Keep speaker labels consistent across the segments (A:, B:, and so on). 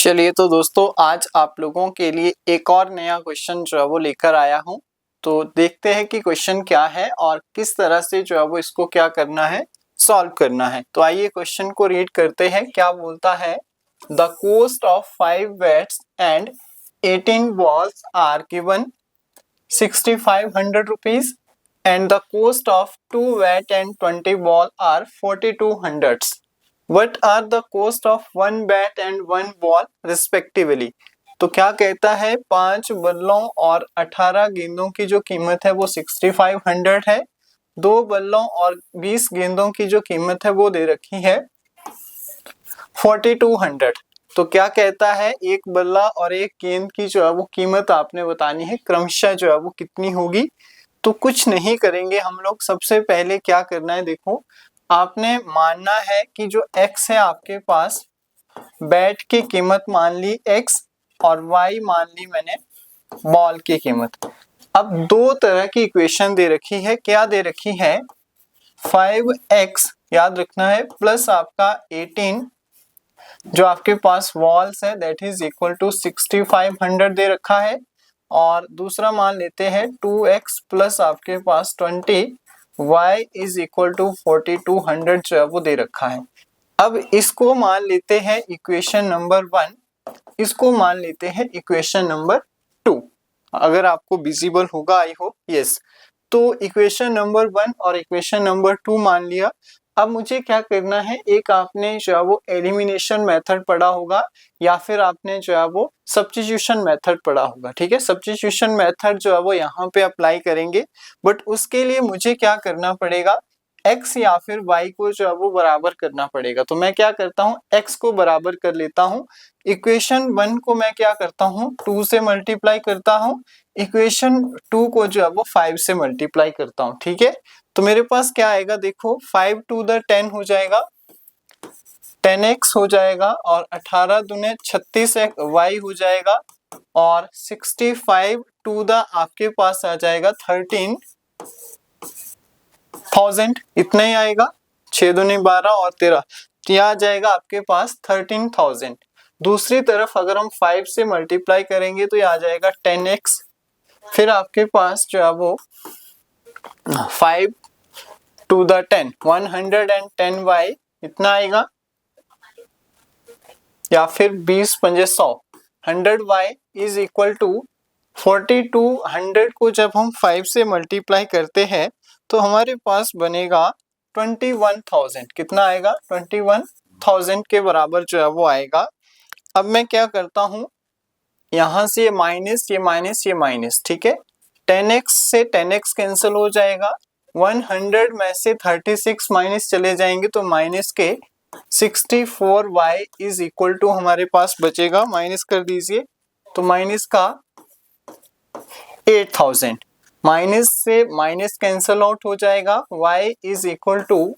A: चलिए तो दोस्तों आज आप लोगों के लिए एक और नया क्वेश्चन जो है वो लेकर आया हूँ। तो देखते हैं कि क्वेश्चन क्या है और किस तरह से जो है वो इसको क्या करना है, सॉल्व करना है। तो आइए क्वेश्चन को रीड करते हैं। क्या बोलता है, the cost of 5 bats and 18 balls are given 6500 rupees and the cost of 2 bat and 20 ball are 4200. What are the cost of 1 bat and 1 ball respectively? तो क्या कहता है, 5 बल्लों और 18 गेंदों की जो कीमत है वो 6500 है। 2 बल्लों और 20 गेंदों की जो कीमत है वो दे रखी है 4200। तो क्या कहता है, एक बल्ला और एक गेंद की जो है वो कीमत आपने बतानी है क्रमशः जो है वो कितनी होगी। तो कुछ नहीं करेंगे हम लोग, सबसे पहले क्या करना है, देखो आपने मानना है कि जो x है आपके पास, बैट की कीमत मान ली x और y मान ली मैंने बॉल की कीमत। अब दो तरह की इक्वेशन दे रखी है। क्या दे रखी है, 5x याद रखना है प्लस आपका 18 जो आपके पास वॉल्स है दैट इज इक्वल टू 6500 दे रखा है, और दूसरा मान लेते हैं 2x प्लस आपके पास 20 y इज इक्वल टू 4200 जो है वो दे रखा है। अब इसको मान लेते हैं इक्वेशन नंबर 1, इसको मान लेते हैं इक्वेशन नंबर 2। अगर आपको विजिबल होगा आई होप यस। तो इक्वेशन नंबर 1 और इक्वेशन नंबर 2 मान लिया। अब मुझे क्या करना है, एक आपने जो है वो एलिमिनेशन मेथड पढ़ा होगा या फिर आपने जो है वो सब्स्टिट्यूशन मेथड पढ़ा होगा। ठीक है, सब्स्टिट्यूशन मेथड जो है वो यहाँ पे अप्लाई करेंगे, बट उसके लिए मुझे क्या करना पड़ेगा, x या फिर y को जो है वो बराबर करना पड़ेगा। तो मैं क्या करता हूँ, x को बराबर कर लेता हूँ। इक्वेशन 1 को मैं क्या करता हूँ, 2 से मल्टीप्लाई करता हूँ। इक्वेशन 2 को जो है वो 5 से मल्टीप्लाई करता हूँ। ठीक है, तो मेरे पास क्या आएगा, देखो 5 टू द 10 हो जाएगा, 10x हो जाएगा, और 18 दूने 36 y हो जाएगा, और 65 टू द आपके पास आ जाएगा 13,000, इतना ही आएगा। 6 दूनी 12 और 13, यह आ जाएगा आपके पास 13,000। दूसरी तरफ अगर हम 5 से मल्टीप्लाई करेंगे तो यह आ जाएगा 10x, फिर आपके पास जो है वो 5 टू द 10 110y इतना आएगा, या फिर 20 पंजे 100, 100y इज इक्वल टू 4200 को जब हम 5 से मल्टीप्लाई करते हैं तो हमारे पास बनेगा 21,000। कितना आएगा, 21,000 के बराबर जो है वो आएगा। अब मैं क्या करता हूँ, यहाँ से ये माइनस ये माइनस ये माइनस, ठीक है, 10x से 10x कैंसिल हो जाएगा, 100 में से 36 माइनस चले जाएंगे तो माइनस के 64y इज इक्वल टू हमारे पास बचेगा, माइनस कर दीजिए तो माइनस का 8,000, माइनस से माइनस कैंसिल आउट हो जाएगा, y is equal to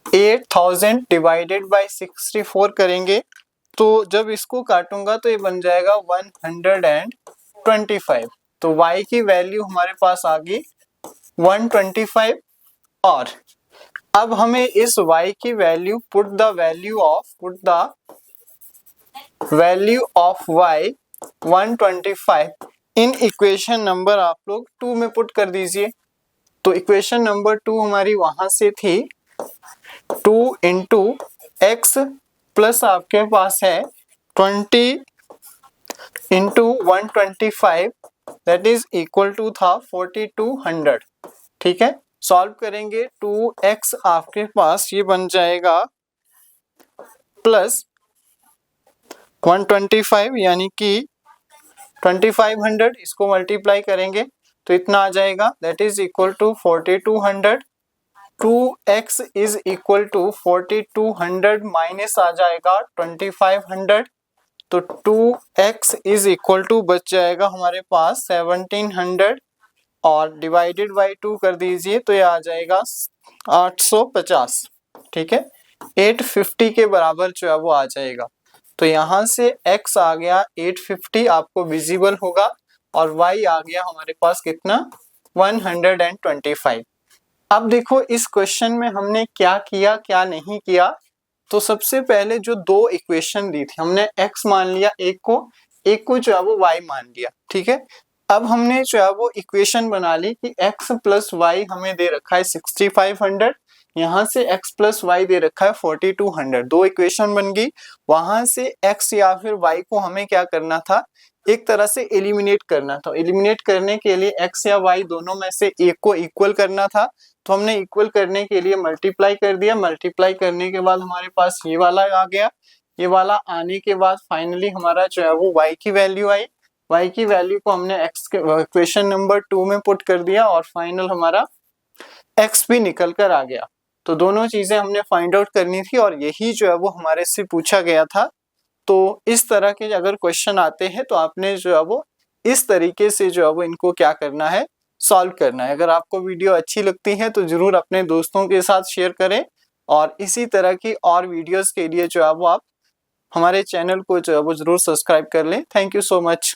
A: 8,000 divided by 64 करेंगे तो जब इसको काटूंगा तो ये बन जाएगा 125। तो y की वैल्यू हमारे पास आ गई 125। और अब हमें इस y की value put the value of y 125 in equation number आप लोग 2 में पुट कर दीजिए। तो इक्वेशन नंबर 2 हमारी वहां से थी 2 इंटू एक्स प्लस आपके पास है 20 into 125 that is equal to था 4200। ठीक है, सॉल्व करेंगे 2x आपके पास ये बन जाएगा प्लस 125 यानी कि 2500, इसको मल्टीप्लाई करेंगे तो इतना आ जाएगा that is equal to 4200। 2x is equal to 4200 minus आ जाएगा 2500, तो 2x इज इक्वल टू बच जाएगा हमारे पास 1700, और डिवाइडेड बाई 2 कर दीजिए तो ये आ जाएगा 850। ठीक है, 850 के बराबर जो है वो आ जाएगा। तो यहाँ से x आ गया 850 आपको विजिबल होगा, और y आ गया हमारे पास कितना 125। अब देखो इस क्वेश्चन में हमने क्या किया क्या नहीं किया, तो सबसे पहले जो दो इक्वेशन दी थी हमने x मान लिया एक को जो है वो y मान लिया, ठीक है। अब हमने जो है वो इक्वेशन बना ली कि x प्लस वाई हमें दे रखा है 6500, यहाँ से x प्लस वाई दे रखा है 4200। दो इक्वेशन बन गई। वहां से x या फिर y को हमें क्या करना था, एक तरह से एलिमिनेट करना था। एलिमिनेट करने के लिए x या y दोनों में से एक को इक्वल करना था, तो हमने इक्वल करने के लिए मल्टीप्लाई कर दिया। मल्टीप्लाई करने के बाद हमारे पास ये वाला आ गया। ये वाला आने के बाद फाइनली हमारा जो है वो y की वैल्यू आई। y की वैल्यू को हमने x के इक्वेशन नंबर 2 में पुट कर दिया और फाइनल हमारा x भी निकल कर आ गया। तो दोनों चीजें हमने फाइंड आउट करनी थी और यही जो है वो हमारे से पूछा गया था। तो इस तरह के अगर क्वेश्चन आते हैं तो आपने जो है वो इस तरीके से जो है वो इनको क्या करना है, सॉल्व करना है। अगर आपको वीडियो अच्छी लगती है तो जरूर अपने दोस्तों के साथ शेयर करें और इसी तरह की और वीडियोस के लिए जो है वो आप हमारे चैनल को जो है वो जरूर सब्सक्राइब कर लें। Thank you so much.